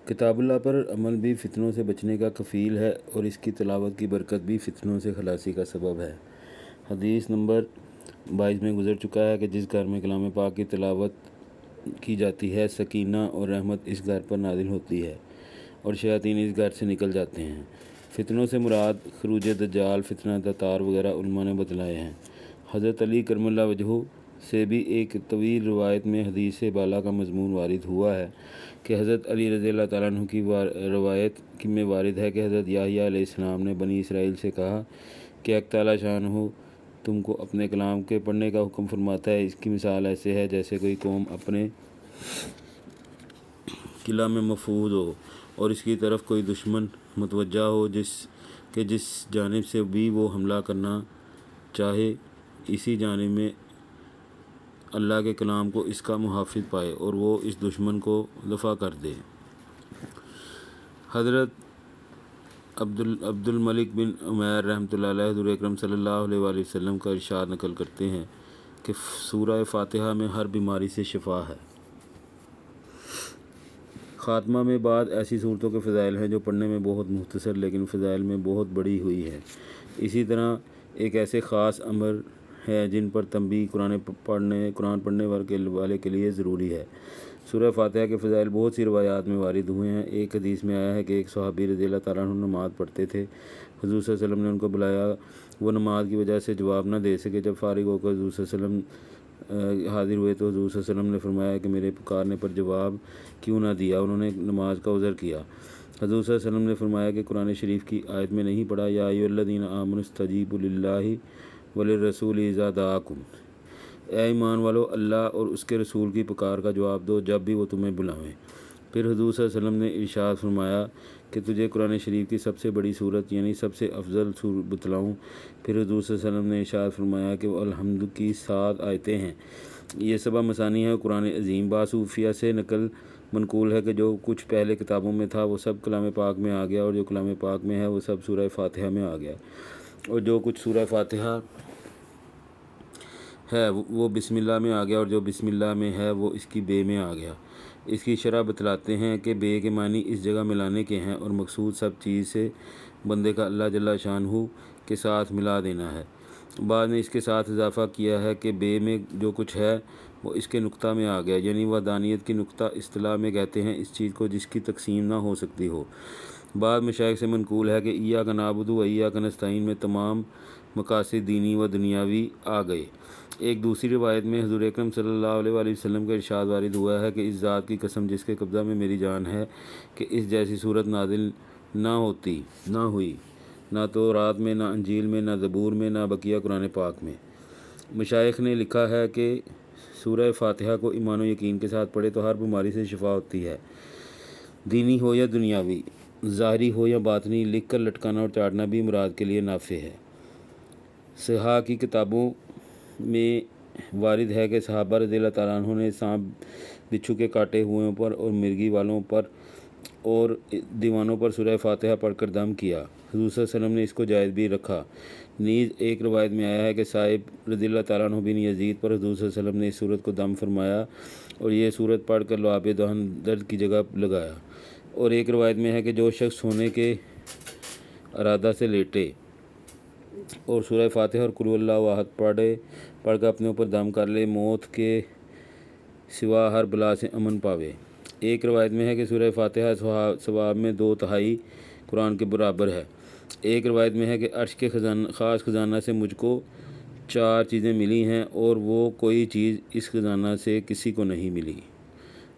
کتاب اللہ پر عمل بھی فتنوں سے بچنے کا کفیل ہے اور اس کی تلاوت کی برکت بھی فتنوں سے خلاصی کا سبب ہے۔ حدیث نمبر 22 میں گزر چکا ہے کہ جس گھر میں کلام پاک کی تلاوت کی جاتی ہے، سکینہ اور رحمت اس گھر پر نازل ہوتی ہے اور شیاطین اس گھر سے نکل جاتے ہیں۔ فتنوں سے مراد خروج دجال، فتنہ تتار وغیرہ علماء نے بتلائے ہیں۔ حضرت علی کرم اللہ وجہہ سے بھی ایک طویل روایت میں حدیث بالا کا مضمون وارد ہوا ہے کہ حضرت علی رضی اللہ تعالیٰ عنہ کی روایت میں وارد ہے کہ حضرت یحییٰ علیہ السلام نے بنی اسرائیل سے کہا کہ حق تعالیٰ شانہ تم کو اپنے کلام کے پڑھنے کا حکم فرماتا ہے۔ اس کی مثال ایسے ہے جیسے کوئی قوم اپنے قلعہ میں مفقود ہو اور اس کی طرف کوئی دشمن متوجہ ہو جس جانب سے بھی وہ حملہ کرنا چاہے، اسی جانب میں اللہ کے کلام کو اس کا محافظ پائے اور وہ اس دشمن کو دفع کر دے۔ حضرت عبد الملک بن عمیر رحمۃ اللہ علیہ حضور اکرم صلی اللہ علیہ وآلہ وسلم کا ارشاد نقل کرتے ہیں کہ سورہ فاتحہ میں ہر بیماری سے شفا ہے۔ خاتمہ میں بعض ایسی صورتوں کے فضائل ہیں جو پڑھنے میں بہت مختصر لیکن فضائل میں بہت بڑی ہوئی ہے۔ اسی طرح ایک ایسے خاص امر ہے جن پر تنبیہ قرآن پڑھنے والے کے لیے ضروری ہے۔ سورہ فاتحہ کے فضائل بہت سی روایات میں وارد ہوئے ہیں۔ ایک حدیث میں آیا ہے کہ ایک صحابی رضی اللہ تعالیٰ عنہ نماز پڑھتے تھے، حضور صلی اللہ علیہ وسلم نے ان کو بلایا، وہ نماز کی وجہ سے جواب نہ دے سکے۔ جب فارغ ہو کر حضور صلی اللہ علیہ وسلم حاضر ہوئے تو حضور صلی اللہ علیہ وسلم نے فرمایا کہ میرے پکارنے پر جواب کیوں نہ دیا؟ انہوں نے نماز کا عذر کیا۔ حضور صلی اللہ علیہ وسلم نے فرمایا کہ قرآن شریف کی آیت میں نہیں پڑھا یا ایھا الذین آمنوا استجیبوا للہ وللرسول اذا دعاکم، اے ایمان والو اللہ اور اس کے رسول کی پکار کا جواب دو جب بھی وہ تمہیں بلائیں۔ پھر حضور صلی اللہ علیہ وسلم نے ارشاد فرمایا کہ تجھے قرآن شریف کی سب سے بڑی صورت یعنی سب سے افضل صورت بتلاؤں؟ پھر حضور صلی اللہ علیہ وسلم نے ارشاد فرمایا کہ وہ الحمد کی 7 آیتیں ہیں۔ یہ سبع مثانی ہے قرآن عظیم۔ بعض صوفیہ سے منقول ہے کہ جو کچھ پہلے کتابوں میں تھا وہ سب کلام پاک میں آ گیا اور جو کلام پاک میں ہے وہ سب سورہ فاتحہ میں آ گیا، اور جو کچھ سورہ فاتحہ ہے وہ بسم اللہ میں آ گیا اور جو بسم اللہ میں ہے وہ اس کی بے میں آ گیا۔ اس کی شرح بتلاتے ہیں کہ بے کے معنی اس جگہ ملانے کے ہیں اور مقصود سب چیز سے بندے کا اللہ جل شانہ کے ساتھ ملا دینا ہے۔ بعد نے اس کے ساتھ اضافہ کیا ہے کہ بے میں جو کچھ ہے وہ اس کے نقطہ میں آ گیا، یعنی وحدانیت کی نقطہ اصطلاح میں کہتے ہیں اس چیز کو جس کی تقسیم نہ ہو سکتی ہو۔ بعض مشائخ سے منقول ہے کہ ایاک نعبد و ایاک نستعین میں تمام مقاصد دینی و دنیاوی آ گئے۔ ایک دوسری روایت میں حضور اکرم صلی اللہ علیہ وآلہ وسلم کا ارشاد وارد ہوا ہے کہ اس ذات کی قسم جس کے قبضہ میں میری جان ہے کہ اس جیسی صورت نازل نہ ہوئی، نہ تورات میں، نہ انجیل میں، نہ زبور میں، نہ بقیہ قرآن پاک میں۔ مشائخ نے لکھا ہے کہ سورہ فاتحہ کو ایمان و یقین کے ساتھ پڑھے تو ہر بیماری سے شفا ہوتی ہے، دینی ہو یا دنیاوی، ظاہری ہو یا باطنی۔ لکھ کر لٹکانا اور چاٹنا بھی مراد کے لیے نافع ہے۔ صحاح کی کتابوں میں وارد ہے کہ صحابہ رضی اللہ تعالیٰ عنہ نے سانپ بچھو کے کاٹے ہوئوں پر اور مرغی والوں پر اور دیوانوں پر سورہ فاتحہ پڑھ کر دم کیا۔ حضور صلی اللہ علیہ وسلم نے اس کو جائز بھی رکھا۔ نیز ایک روایت میں آیا ہے کہ صائب رضی اللہ تعالیٰ عنہ بن یزید پر حضور صلی اللہ علیہ وسلم نے اس صورت کو دم فرمایا اور یہ صورت پڑھ کر لعاب دہن درد کی جگہ لگایا۔ اور ایک روایت میں ہے کہ جو شخص سونے کے ارادہ سے لیٹے اور سورہ فاتحہ اور قل اللہ احد پڑھ کر اپنے اوپر دم کر لے، موت کے سوا ہر بلا سے امن پاوے۔ ایک روایت میں ہے کہ سورہ فاتحہ ثواب میں 2/3 قرآن کے برابر ہے۔ ایک روایت میں ہے کہ عرش کے خاص خزانہ سے مجھ کو 4 چیزیں ملی ہیں اور وہ کوئی چیز اس خزانہ سے کسی کو نہیں ملی۔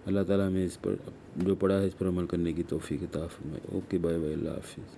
اللہ تعالیٰ ہمیں اس پر جو پڑھا ہے اس پر عمل کرنے کی توفیق عطا فرمائے۔ اوکے، بائے بائے، اللہ حافظ۔